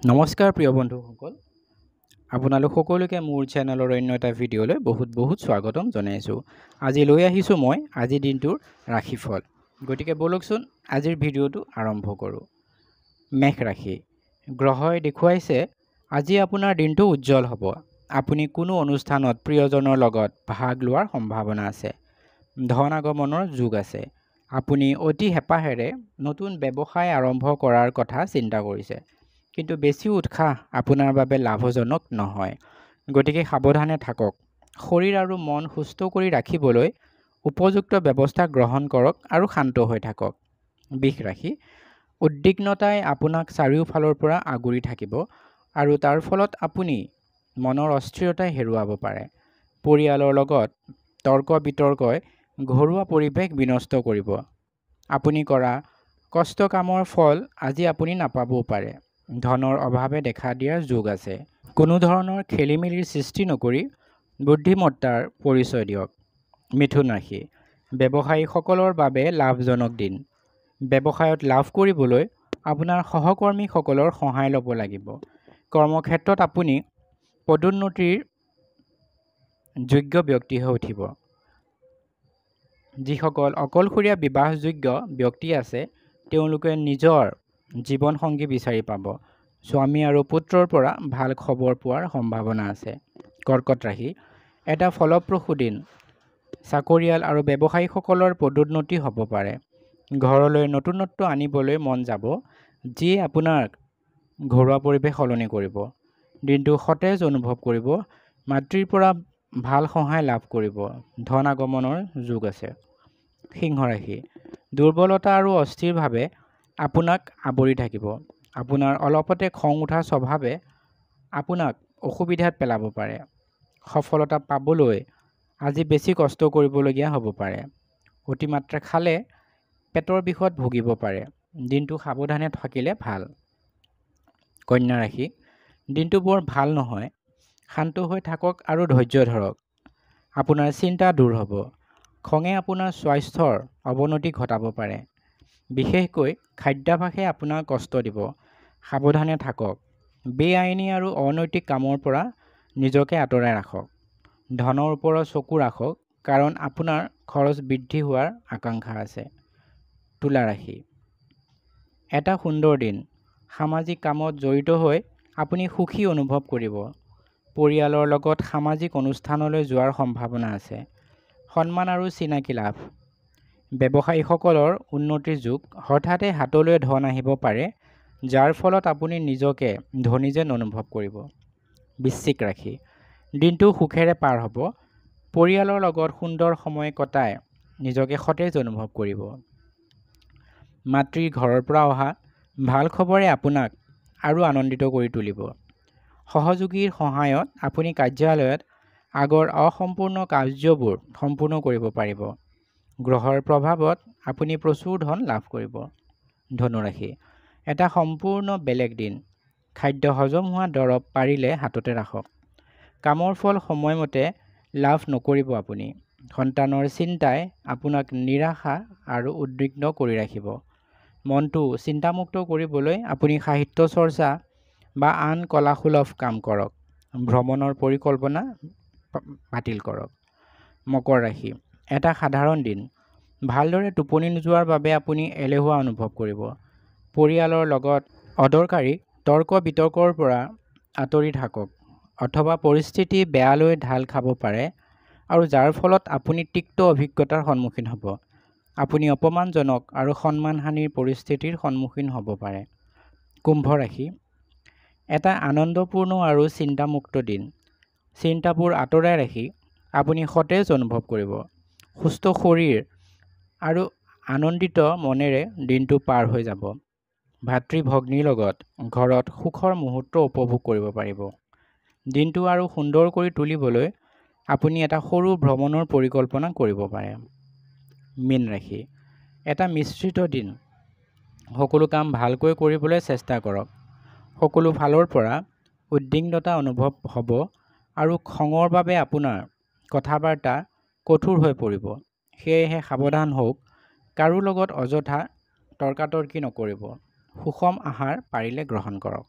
নমস্কাৰ প্ৰিয় বন্ধুসকল, আপোনালোক সকলোকে মোৰ চেনেলৰ অন্য এটা ভিডিঅ'লৈ বহুত স্বাগতম জনাইছোঁ। আজি লৈ আহিছোঁ মই আজিৰ দিনটোৰ ৰাশিফল। গতিকে বলকচোন আজিৰ ভিডিঅ'টো আৰম্ভ কৰোঁ। মেষ ৰাশি। গ্ৰহই দেখুৱাইছে আজি আপোনাৰ দিনটো উজ্জ্বল হ'ব। আপুনি কোনো অনুষ্ঠানত প্ৰিয়জনৰ লগত ভাগ লোৱাৰ সম্ভাৱনা আছে। ধন আগমনৰ যোগ আছে। আপুনি অতি হেঁপাহেৰে নতুন ব্যৱসায় আৰম্ভ কৰাৰ কথা চিন্তা কৰিছে, কিন্তু বেছি উৎসাহ আপোনাৰ বাবে লাভজনক নহয়। গতিকে সাৱধানে থাকক। শৰীৰ আৰু মন সুস্থ কৰি ৰাখিবলৈ উপযুক্ত ব্যৱস্থা গ্ৰহণ কৰক আৰু শান্ত হৈ থাকক। বৃষ ৰাশি। উদ্বিগ্নতাই আপোনাক চাৰিওফালৰ পৰা আগুৰি থাকিব আৰু তাৰ ফলত আপুনি মনৰ অস্থিৰতাই হেৰুৱাব পাৰে। পৰিয়ালৰ লগত তৰ্ক বিতৰ্কই ঘৰুৱা পৰিৱেশ বিনষ্ট কৰিব। আপুনি কৰা কষ্ট কামৰ ফল আজি আপুনি নাপাবও পাৰে। ধনৰ অভাৱে দেখা দিয়াৰ যোগ আছে। কোনো ধৰণৰ খেলিমেলিৰ সৃষ্টি নকৰি বুদ্ধিমত্তাৰ পৰিচয় দিয়ক। মিথুন ৰাশি। ব্যৱসায়ীসকলৰ বাবে লাভজনক দিন। ব্যৱসায়ত লাভ কৰিবলৈ আপোনাৰ সহকৰ্মীসকলৰ সহায় ল'ব লাগিব। কৰ্মক্ষেত্ৰত আপুনি পদোন্নতিৰ যোগ্য ব্যক্তি হৈ উঠিব। যিসকল অকলশৰীয়া বিবাহযোগ্য ব্যক্তি আছে তেওঁলোকে নিজৰ জীৱনসংগী বিচাৰি পাব। স্বামী আৰু পুত্ৰৰ পৰা ভাল খবৰ পোৱাৰ সম্ভাৱনা আছে। কৰ্কট ৰাশি। এটা ফলপ্ৰসূ দিন। চাকৰিয়াল আৰু ব্যৱসায়ীসকলৰ পদোন্নতি হ'ব পাৰে। ঘৰলৈ নতুনত্ব আনিবলৈ মন যাব, যিয়ে আপোনাৰ ঘৰুৱা পৰিৱেশ সলনি কৰিব। দিনটো সতেজ অনুভৱ কৰিব। মাতৃৰ পৰা ভাল সহায় লাভ কৰিব। ধন আগমনৰ যোগ আছে। সিংহ ৰাশি। দুৰ্বলতা আৰু অস্থিৰভাৱে আপোনাক আৱৰি থাকিব। আপোনাৰ অলপতে খং উঠা স্বভাৱে আপোনাক অসুবিধাত পেলাব পাৰে। সফলতা পাবলৈ আজি বেছি কষ্ট কৰিবলগীয়া হ'ব পাৰে। অতিমাত্ৰা খালে পেটৰ বিষত ভুগিব পাৰে। দিনটো সাৱধানে থাকিলে ভাল। কন্যা ৰাশি। দিনটো বৰ ভাল নহয়। শান্ত হৈ থাকক আৰু ধৈৰ্য ধৰক। আপোনাৰ চিন্তা দূৰ হ'ব। খঙে আপোনাৰ স্বাস্থ্যৰ অৱনতি ঘটাব পাৰে। বিশেষকৈ খাদ্যাভাসে আপোনাক কষ্ট দিব। সাৱধানে থাকক। বেআইনী আৰু অনৈতিক কামৰ পৰা নিজকে আঁতৰাই ৰাখক। ধনৰ ওপৰত চকু ৰাখক, কাৰণ আপোনাৰ খৰচ বৃদ্ধি হোৱাৰ আকাংক্ষা আছে। তুলা ৰাশি। এটা সুন্দৰ দিন। সামাজিক কামত জড়িত হৈ আপুনি সুখী অনুভৱ কৰিব। পৰিয়ালৰ লগত সামাজিক অনুষ্ঠানলৈ যোৱাৰ সম্ভাৱনা আছে। সন্মান আৰু চিনাকি লাভ। ব্যৱসায়ীসকলৰ উন্নতিৰ যুগ। হঠাতে হাতলৈ ধন আহিব পাৰে, যাৰ ফলত আপুনি নিজকে ধনী যেন অনুভৱ কৰিব। বৃশ্চিক ৰাশি। দিনটো সুখেৰে পাৰ হ'ব। পৰিয়ালৰ লগত সুন্দৰ সময় কটাই নিজকে সতেজ অনুভৱ কৰিব। মাতৃৰ ঘৰৰ পৰা অহা ভাল খবৰে আপোনাক আৰু আনন্দিত কৰি তুলিব। সহযোগীৰ সহায়ত আপুনি কাৰ্যালয়ত আগৰ অসম্পূৰ্ণ কাৰ্যবোৰ সম্পূৰ্ণ কৰিব পাৰিব। গ্ৰহৰ প্ৰভাৱত আপুনি প্ৰচুৰ ধন লাভ কৰিব। ধনু ৰাশি। এটা সম্পূৰ্ণ বেলেগ দিন। খাদ্য হজম হোৱা দৰৱ পাৰিলে হাততে ৰাখক। কামৰ ফল সময়মতে লাভ নকৰিব আপুনি। সন্তানৰ চিন্তাই আপোনাক নিৰাশা আৰু উদ্বিগ্ন কৰি ৰাখিব। মনটো চিন্তামুক্ত কৰিবলৈ আপুনি সাহিত্য চৰ্চা বা আন কলাসুলভ কাম কৰক। ভ্ৰমণৰ পৰিকল্পনা বাতিল কৰক। মকৰ ৰাশি। এটা সাধাৰণ দিন। ভালদৰে টোপনি নোযোৱাৰ বাবে আপুনি এলেহুৱা অনুভৱ কৰিব। পৰিয়ালৰ লগত অদৰকাৰী তৰ্ক বিতৰ্কৰ পৰা আঁতৰি থাকক, অথবা পৰিস্থিতি বেয়ালৈ ঢাল খাব পাৰে আৰু যাৰ ফলত আপুনি তিক্ত অভিজ্ঞতাৰ সন্মুখীন হ'ব। আপুনি অপমানজনক আৰু সন্মানহানিৰ পৰিস্থিতিৰ সন্মুখীন হ'ব পাৰে। কুম্ভ ৰাশি। এটা আনন্দপূৰ্ণ আৰু চিন্তামুক্ত দিন। চিন্তাবোৰ আঁতৰাই ৰাখি আপুনি সতেজ অনুভৱ কৰিব। সুস্থ শৰীৰ আৰু আনন্দিত মনেৰে দিনটো পাৰ হৈ যাব। ভাতৃ ভগ্নীৰ লগত ঘৰত সুখৰ মুহূৰ্ত উপভোগ কৰিব পাৰিব। দিনটো আৰু সুন্দৰ কৰি তুলিবলৈ আপুনি এটা সৰু ভ্ৰমণৰ পৰিকল্পনা কৰিব পাৰে। মীন ৰাশি। এটা মিশ্ৰিত দিন। সকলো কাম ভালকৈ কৰিবলৈ চেষ্টা কৰক। সকলো ফালৰ পৰা উদ্বিগ্নতা অনুভৱ হ'ব আৰু খঙৰ বাবে আপোনাৰ কথা-বাৰ্তা কঠোৰ হৈ পৰিব। সেয়েহে সাৱধান হওক। কাৰো লগত অযথা তৰ্কাতৰ্কি নকৰিব। সুষম আহাৰ পাৰিলে গ্ৰহণ কৰক।